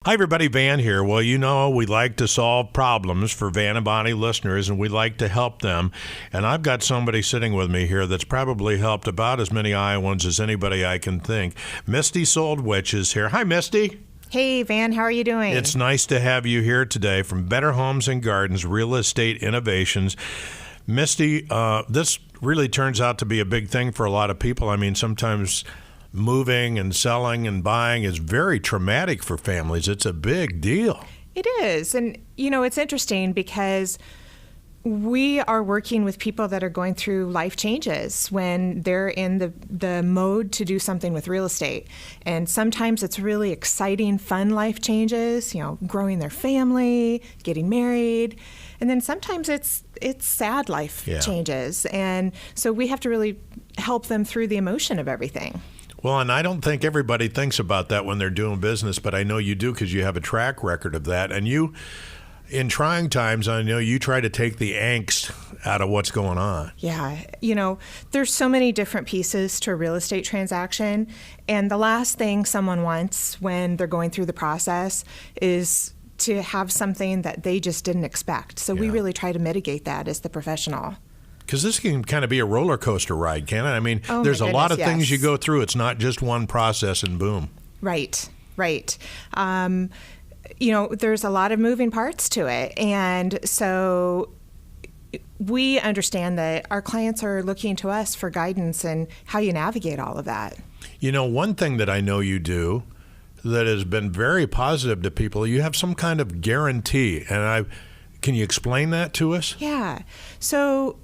Hi, everybody. Van here. Well, you know, we like to solve problems for Van and Bonnie listeners, and we like to help them. And I've got somebody sitting with me here that's probably helped about as many Iowans as anybody I can think. Misty SOLDwisch is here. Hi, Misty. Hey, Van. How are you doing? It's nice to have you here today from Better Homes and Gardens Real Estate Innovations. Misty, this really turns out to be a big thing for a lot of people. I mean, sometimes moving and selling and buying is very traumatic for families. It's a big deal. It is. And, you know, it's interesting because we are working with people that are going through life changes when they're in the mode to do something with real estate. And sometimes it's really exciting, fun life changes, you know, growing their family, getting married. And then sometimes it's sad life changes. And so we have to really help them through the emotion of everything. Well, and I don't think everybody thinks about that when they're doing business, but I know you do because you have a track record of that. And you, in trying times, I know you try to take the angst out of what's going on. Yeah. You know, there's so many different pieces to a real estate transaction. And the last thing someone wants when they're going through the process is to have something that they just didn't expect. So we really try to mitigate that as the professional. Because this can kind of be a roller coaster ride, can't it? I mean, there's a lot of things you go through. It's not just one process and boom. Right. You know, there's a lot of moving parts to it. And so we understand that our clients are looking to us for guidance and how you navigate all of that. You know, one thing that I know you do that has been very positive to people, you have some kind of guarantee. And can you explain that to us? Yeah. So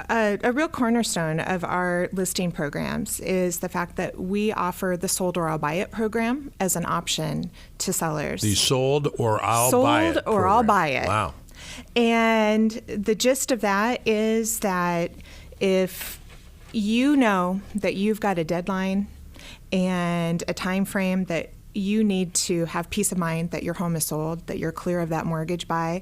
a real cornerstone of our listing programs is the fact that we offer the sold or I'll buy it program as an option to sellers. The sold or I'll buy it. Sold or I'll buy it. Wow. And the gist of that is that if you know that you've got a deadline and a time frame that you need to have peace of mind that your home is sold, that you're clear of that mortgage by,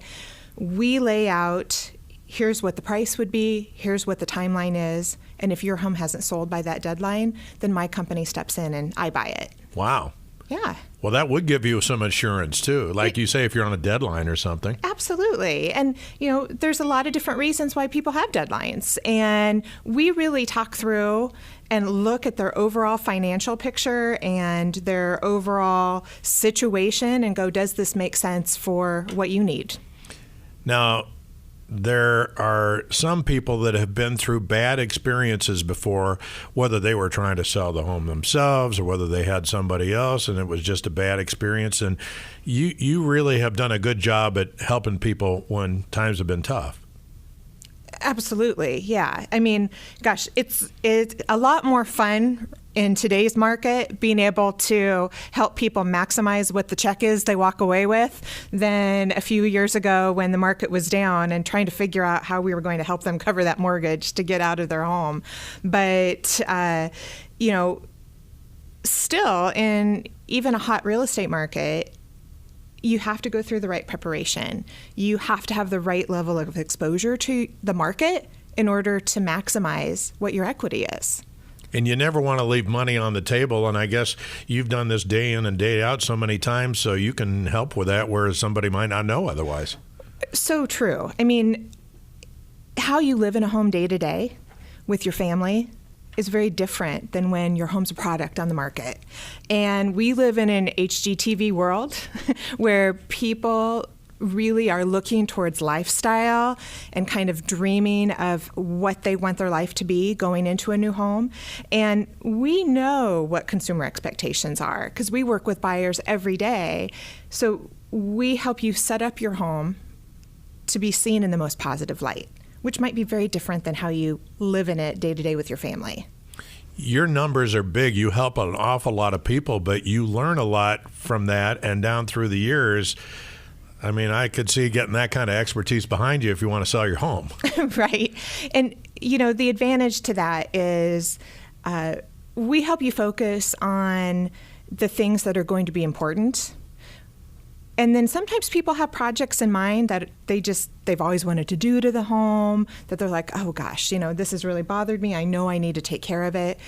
we lay out here's what the price would be, here's what the timeline is, and if your home hasn't sold by that deadline, then my company steps in and I buy it. Wow. Yeah. Well, that would give you some assurance, too. Like you say, if you're on a deadline or something. Absolutely. And, you know, there's a lot of different reasons why people have deadlines. And we really talk through and look at their overall financial picture and their overall situation and go, does this make sense for what you need? Now, there are some people that have been through bad experiences before, whether they were trying to sell the home themselves or whether they had somebody else and it was just a bad experience. And you really have done a good job at helping people when times have been tough. Absolutely. Yeah. I mean, gosh, it's a lot more fun in today's market being able to help people maximize what the check is they walk away with than a few years ago when the market was down and trying to figure out how we were going to help them cover that mortgage to get out of their home. But, you know, still in even a hot real estate market, you have to go through the right preparation. You have to have the right level of exposure to the market in order to maximize what your equity is. And you never want to leave money on the table. And I guess you've done this day in and day out so many times, so you can help with that, whereas somebody might not know otherwise. So true. I mean, how you live in a home day to day with your family is very different than when your home's a product on the market. And we live in an HGTV world where people really are looking towards lifestyle and kind of dreaming of what they want their life to be going into a new home. And we know what consumer expectations are because we work with buyers every day. So we help you set up your home to be seen in the most positive light, which might be very different than how you live in it day to day with your family. Your numbers are big. You help an awful lot of people, but you learn a lot from that. And down through the years, I mean, I could see getting that kind of expertise behind you if you want to sell your home. Right. And, you know, the advantage to that is we help you focus on the things that are going to be important. And then sometimes people have projects in mind that they've always wanted to do to the home, that they're like, oh gosh, you know, this has really bothered me. I know I need to take care of it.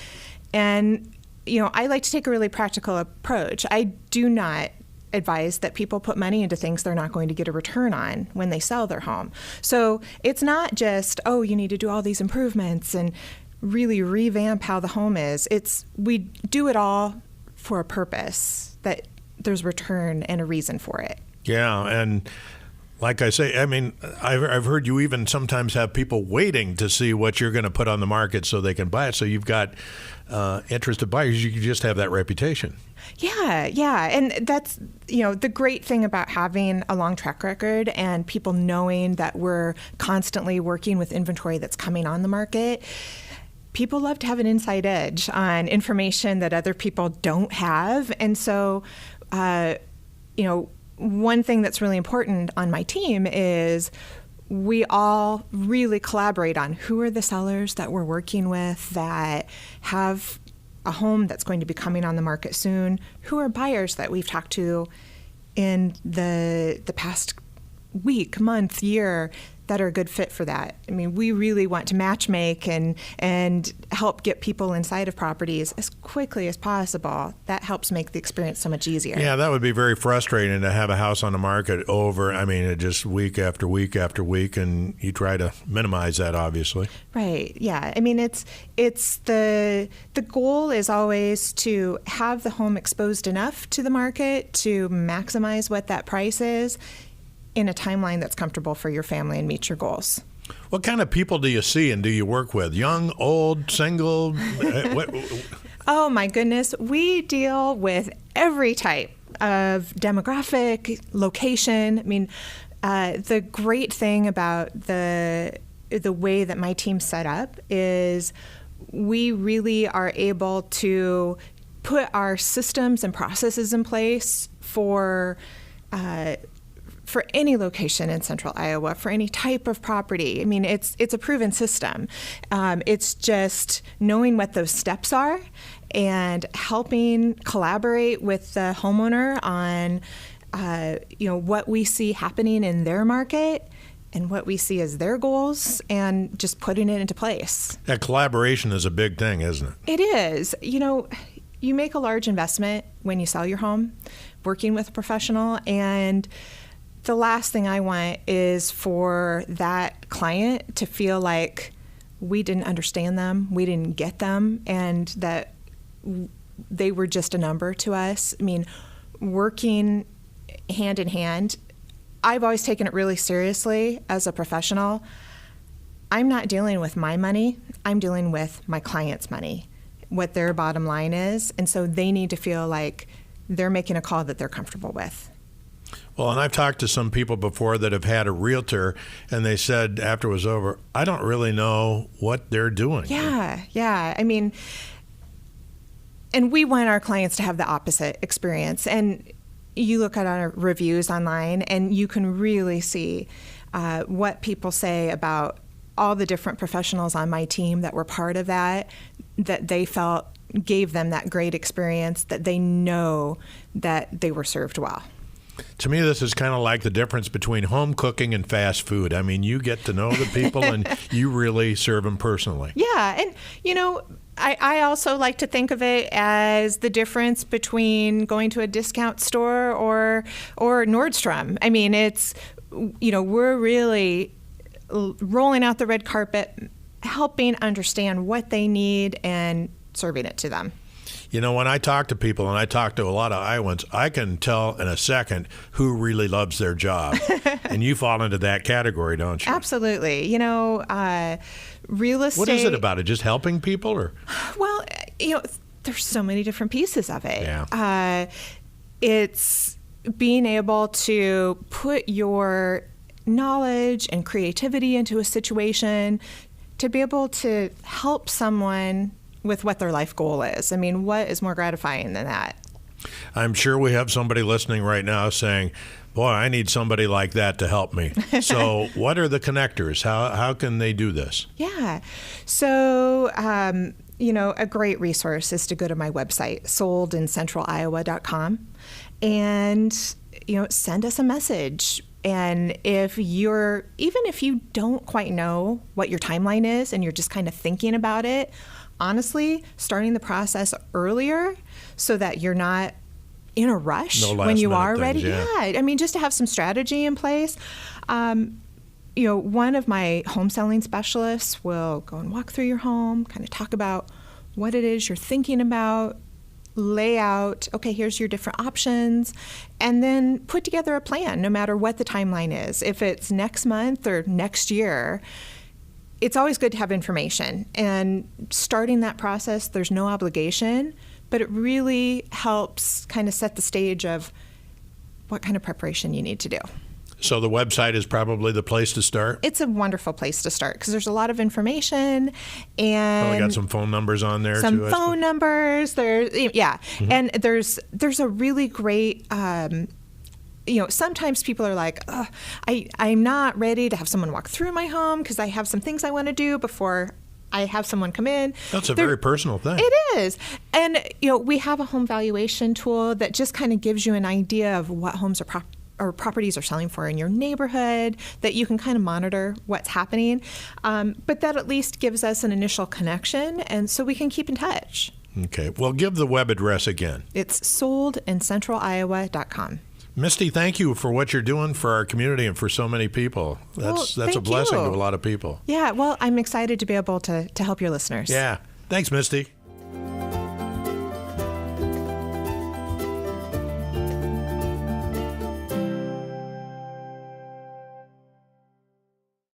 And, you know, I like to take a really practical approach. I do not advise that people put money into things they're not going to get a return on when they sell their home. So it's not just, oh, you need to do all these improvements and really revamp how the home is. We do it all for a purpose, that there's return and a reason for it. Yeah, and like I say, I mean, I've heard you even sometimes have people waiting to see what you're going to put on the market so they can buy it. So you've got interested buyers. You can just have that reputation. Yeah. And that's, the great thing about having a long track record and people knowing that we're constantly working with inventory that's coming on the market. People love to have an inside edge on information that other people don't have. And so, one thing that's really important on my team is we all really collaborate on who are the sellers that we're working with that have a home that's going to be coming on the market soon, who are buyers that we've talked to in the past week, month, year that are a good fit for that. I mean, we really want to matchmake and help get people inside of properties as quickly as possible. That helps make the experience so much easier. Yeah, that would be very frustrating to have a house on the market just week after week after week, and you try to minimize that, obviously. Right. Yeah. I mean, it's the goal is always to have the home exposed enough to the market to maximize what that price is in a timeline that's comfortable for your family and meet your goals. What kind of people do you see and do you work with? Young, old, single? Oh, my goodness. We deal with every type of demographic, location. I mean, the great thing about the way that my team's set up is we really are able to put our systems and processes in place for any location in central Iowa, for any type of property. I mean, it's a proven system. It's just knowing what those steps are and helping collaborate with the homeowner on, what we see happening in their market and what we see as their goals, and just putting it into place. That collaboration is a big thing, isn't it? It is. You make a large investment when you sell your home, working with a professional, and the last thing I want is for that client to feel like we didn't understand them, we didn't get them, and that they were just a number to us. I mean, working hand in hand, I've always taken it really seriously as a professional. I'm not dealing with my money, I'm dealing with my client's money, what their bottom line is, and so they need to feel like they're making a call that they're comfortable with. Well, and I've talked to some people before that have had a realtor, and they said after it was over, I don't really know what they're doing. Yeah. I mean, and we want our clients to have the opposite experience. And you look at our reviews online, and you can really see what people say about all the different professionals on my team that were part of that they felt gave them that great experience, that they know that they were served well. To me, this is kind of like the difference between home cooking and fast food. I mean, you get to know the people and you really serve them personally. Yeah. And, I also like to think of it as the difference between going to a discount store or Nordstrom. I mean, it's, we're really rolling out the red carpet, helping understand what they need and serving it to them. When I talk to people, and I talk to a lot of Iowans, I can tell in a second who really loves their job. And you fall into that category, don't you? Absolutely. Real estate. What is it about it? Just helping people? Or? Well, there's so many different pieces of it. Yeah. It's being able to put your knowledge and creativity into a situation to be able to help someone with what their life goal is. I mean, what is more gratifying than that? I'm sure we have somebody listening right now saying, boy, I need somebody like that to help me. So what are the connectors? How can they do this? Yeah. So, a great resource is to go to my website, SOLDincentralIowa.com, and, send us a message. And even if you don't quite know what your timeline is and you're just kind of thinking about it, honestly, starting the process earlier so that you're not in a rush No when you last-minute are ready. things, yeah. I mean, just to have some strategy in place. One of my home selling specialists will go and walk through your home, kind of talk about what it is you're thinking about, lay out, okay, here's your different options, and then put together a plan no matter what the timeline is. If it's next month or next year, it's always good to have information. And starting that process, there's no obligation, but it really helps kind of set the stage of what kind of preparation you need to do. So the website is probably the place to start? It's a wonderful place to start because there's a lot of information, and Probably got some phone numbers on there some too. phone numbers. And there's a really great. Sometimes people are like, I'm not ready to have someone walk through my home because I have some things I want to do before I have someone come in. That's a very personal thing. It is. And, we have a home valuation tool that just kind of gives you an idea of what homes or properties are selling for in your neighborhood, that you can kind of monitor what's happening. But that at least gives us an initial connection, and so we can keep in touch. Okay. Well, give the web address again. It's SOLDinCentralIowa.com. Misty, thank you for what you're doing for our community and for so many people. That's a blessing to a lot of people. Yeah, well, I'm excited to be able to help your listeners. Yeah. Thanks, Misty.